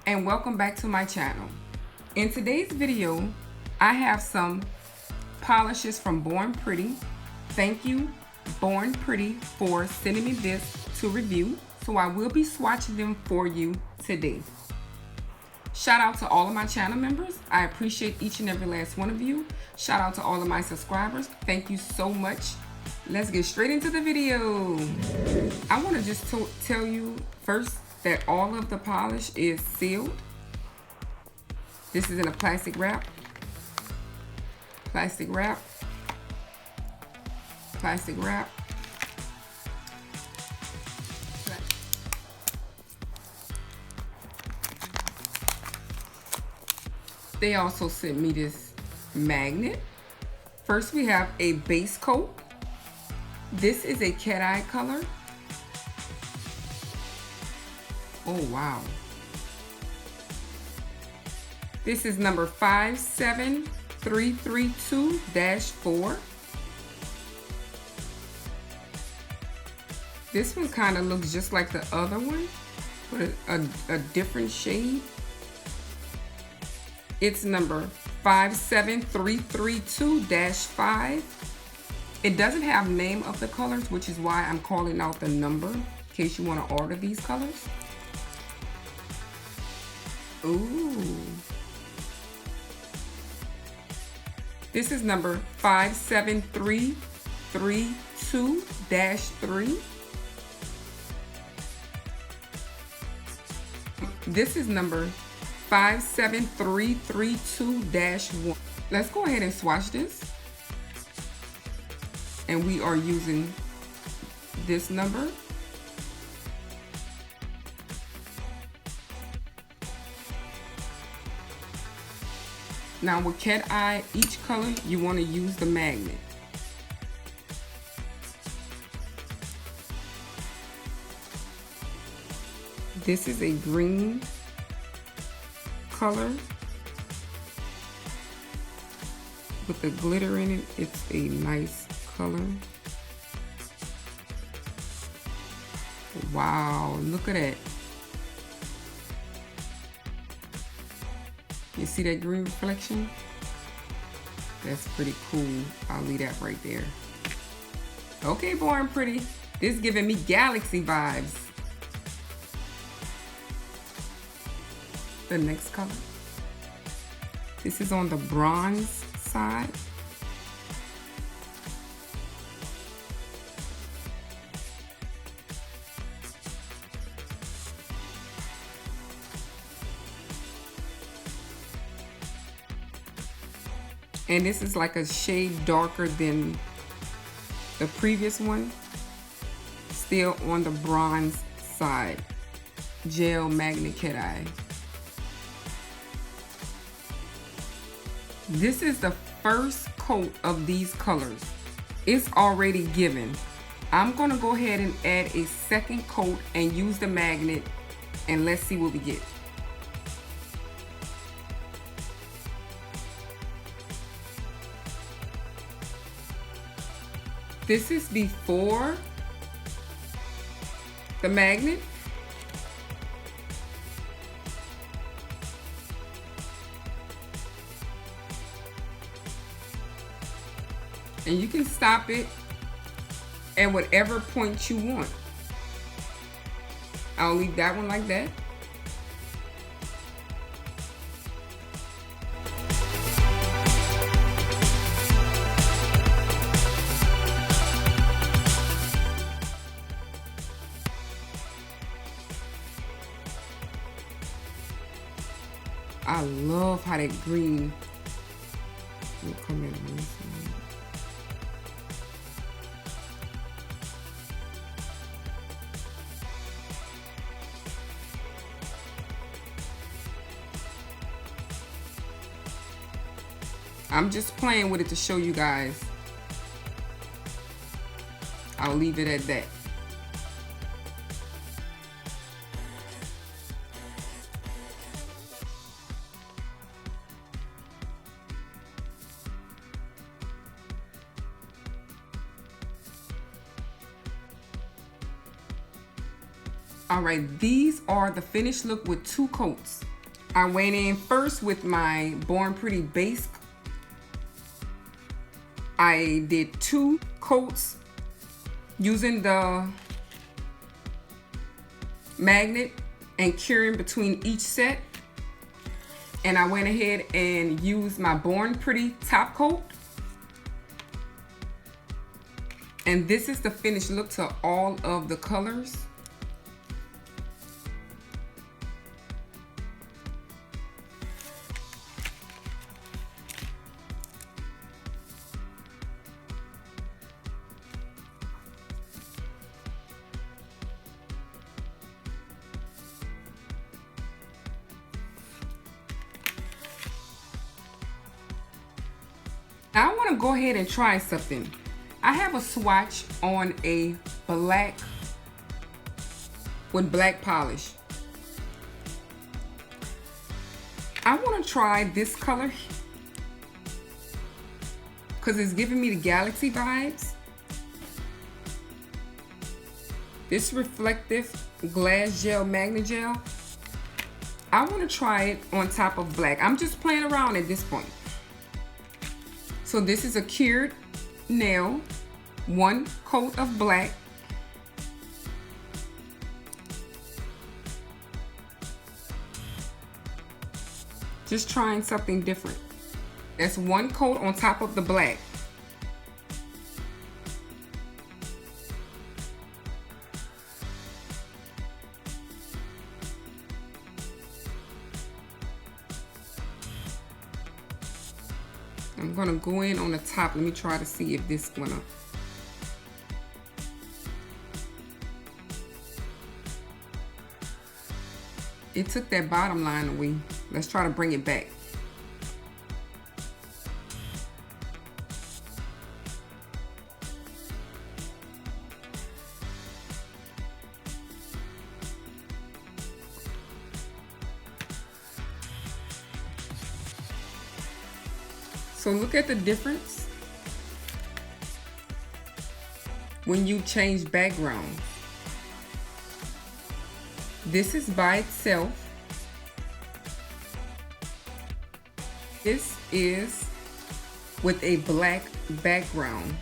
and welcome back to my channel. In today's video, I have some polishes from Born Pretty. Thank you, Born Pretty, for sending me this to review. So I will be swatching them for you today. Shout out to all of my channel members. I appreciate each and every last one of you. Shout out to all of my subscribers. Thank you so much. Let's get straight into the video. I want to just tell you first that all of the polish is sealed. This is in a plastic wrap. Plastic wrap. Plastic wrap. They also sent me this magnet. First we have a base coat. This is a cat eye color. Oh wow. This is number 57332-4. This one kind of looks just like the other one, but a different shade. It's number 57332-5. It doesn't have name of the colors, which is why I'm calling out the number in case you want to order these colors. Ooh. This is number 57332-3. This is number 57332-1. Let's go ahead and swatch this. And we are using this number. Now with cat eye, each color you want to use the magnet. This is a green color with the glitter in it. It's a nice color. Wow, look at that. You see that green reflection? That's pretty cool. I'll leave that right there. Okay, Born Pretty. This is giving me galaxy vibes. The next color. This is on the bronze side. And this is like a shade darker than the previous one. Still on the bronze side. Gel Magnet Cat Eye. This is the first coat of these colors. It's already given. I'm gonna go ahead and add a second coat and use the magnet, and let's see what we get. This is before the magnet. And you can stop it at whatever point you want. I'll leave that one like that. I love how that green will come in on this one. I'm just playing with it to show you guys. I'll leave it at that. All right, these are the finished look with 2 coats. I went in first with my Born Pretty base. I did 2 coats using the magnet and curing between each set. And I went ahead and used my Born Pretty top coat. And this is the finished look to all of the colors. Now I want to go ahead and try something. I have a swatch on a black with black polish. I want to try this color because it's giving me the Galaxy vibes. This reflective glass gel magnet gel. I want to try it on top of black. I'm just playing around at this point. So this is a cured nail, 1 coat of black. Just trying something different. That's 1 coat on top of the black. I'm gonna go in on the top. Let me try to see if this went up. It took that bottom line away. Let's try to bring it back. So look at the difference when you change background. This is by itself. This is with a black background.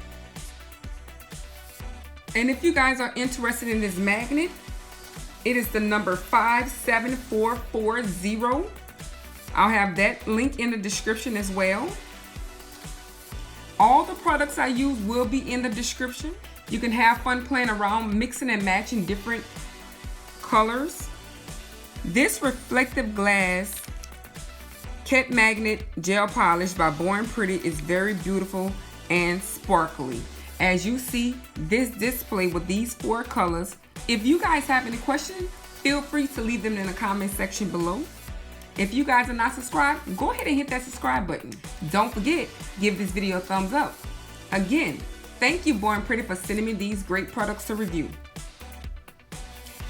And if you guys are interested in this magnet, it is the number 57440. I'll have that link in the description as well. All the products I use will be in the description. You can have fun playing around, mixing and matching different colors. This reflective glass cat magnet gel polish by Born Pretty is very beautiful and sparkly. As you see this display with these 4 colors. If you guys have any questions, feel free to leave them in the comment section below. If you guys are not subscribed, go ahead and hit that subscribe button. Don't forget, give this video a thumbs up. Again, thank you Born Pretty for sending me these great products to review.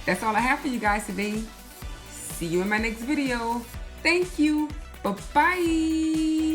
That's all I have for you guys today. See you in my next video. Thank you. Bye-bye.